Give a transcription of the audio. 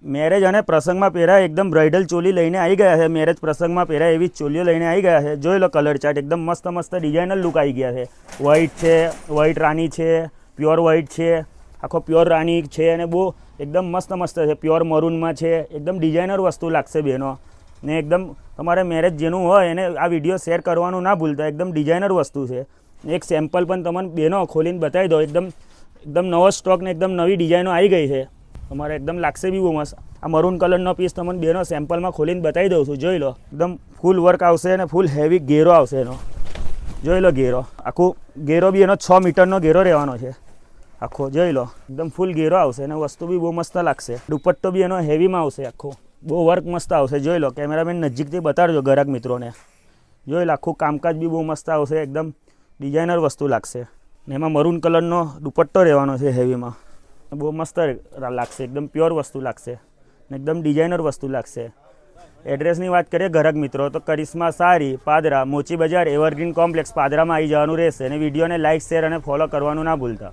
Marriage અને પ્રસંગમાં પહેરાય એકદમ બ્રાઇડલ ચોલી લઈને આવી ગયા છે. મેરેજ પ્રસંગમાં પહેરાય એવી ચોલીઓ લઈને આવી ગયા છે. જોઈ લો કલર ચાર્ટ, એકદમ મસ્ત મસ્ત ડિઝાઇનર લુક આવી ગયા છે. વ્હાઇટ છે, વ્હાઇટ રાની છે, પ્યોર વ્હાઇટ છે, આખો પ્યોર રાની છે અને બહુ એકદમ મસ્ત મસ્ત છે. પ્યોર મરૂનમાં છે, એકદમ ડિઝાઇનર વસ્તુ લાગશે બહેનો. ને એકદમ તમારે મેરેજ જેનું હોય એને આ વિડીયો શેર કરવાનું ના ભૂલતા. એકદમ ડિઝાઇનર વસ્તુ છે. એક સેમ્પલ પણ તમને બહેનો ખોલીને બતાવી દો. એકદમ નવો સ્ટોક ને એકદમ નવી ડિઝાઇનો આવી ગઈ છે. તમારે એકદમ લાગશે બી બહુ મસ્ત. આ મરૂન કલરનો પીસ તમને બેનો સેમ્પલમાં ખોલીને બતાવી દઉં છું. જોઈ લો, એકદમ ફૂલ વર્ક આવશે અને ફૂલ હેવી ઘેરો આવશે એનો. જોઈ લો ઘેરો, આખું ઘેરો બી એનો 6 મીટરનો ઘેરો રહેવાનો છે આખો. જોઈ લો, એકદમ ફૂલ ઘેરો આવશે અને વસ્તુ બી બહુ મસ્ત લાગશે. દુપટ્ટો બી એનો હેવીમાં આવશે આખો. બહુ વર્ક મસ્ત આવશે. જોઈ લો, કેમેરામેન નજીકથી બતાડજો ગ્રાહક મિત્રોને. જોઈ લો, આખું કામકાજ બી બહુ મસ્ત આવશે. એકદમ ડિઝાઇનર વસ્તુ લાગશે. ને એમાં મરૂન કલરનો દુપટ્ટો રહેવાનો છે હેવીમાં. બહુ મસ્ત લાગશે. એકદમ પ્યોર વસ્તુ લાગશે ને એકદમ ડિઝાઇનર વસ્તુ લાગશે. એડ્રેસની વાત કરીએ ગ્રાહક મિત્રો તો કરિશ્મા સારી, પાદરા, મોચી બજાર, એવરગ્રીન કોમ્પ્લેક્સ પાદરામાં આવી જવાનું રહેશે. અને વિડીયોને લાઇક, શેર અને ફોલો કરવાનું ના ભૂલતા.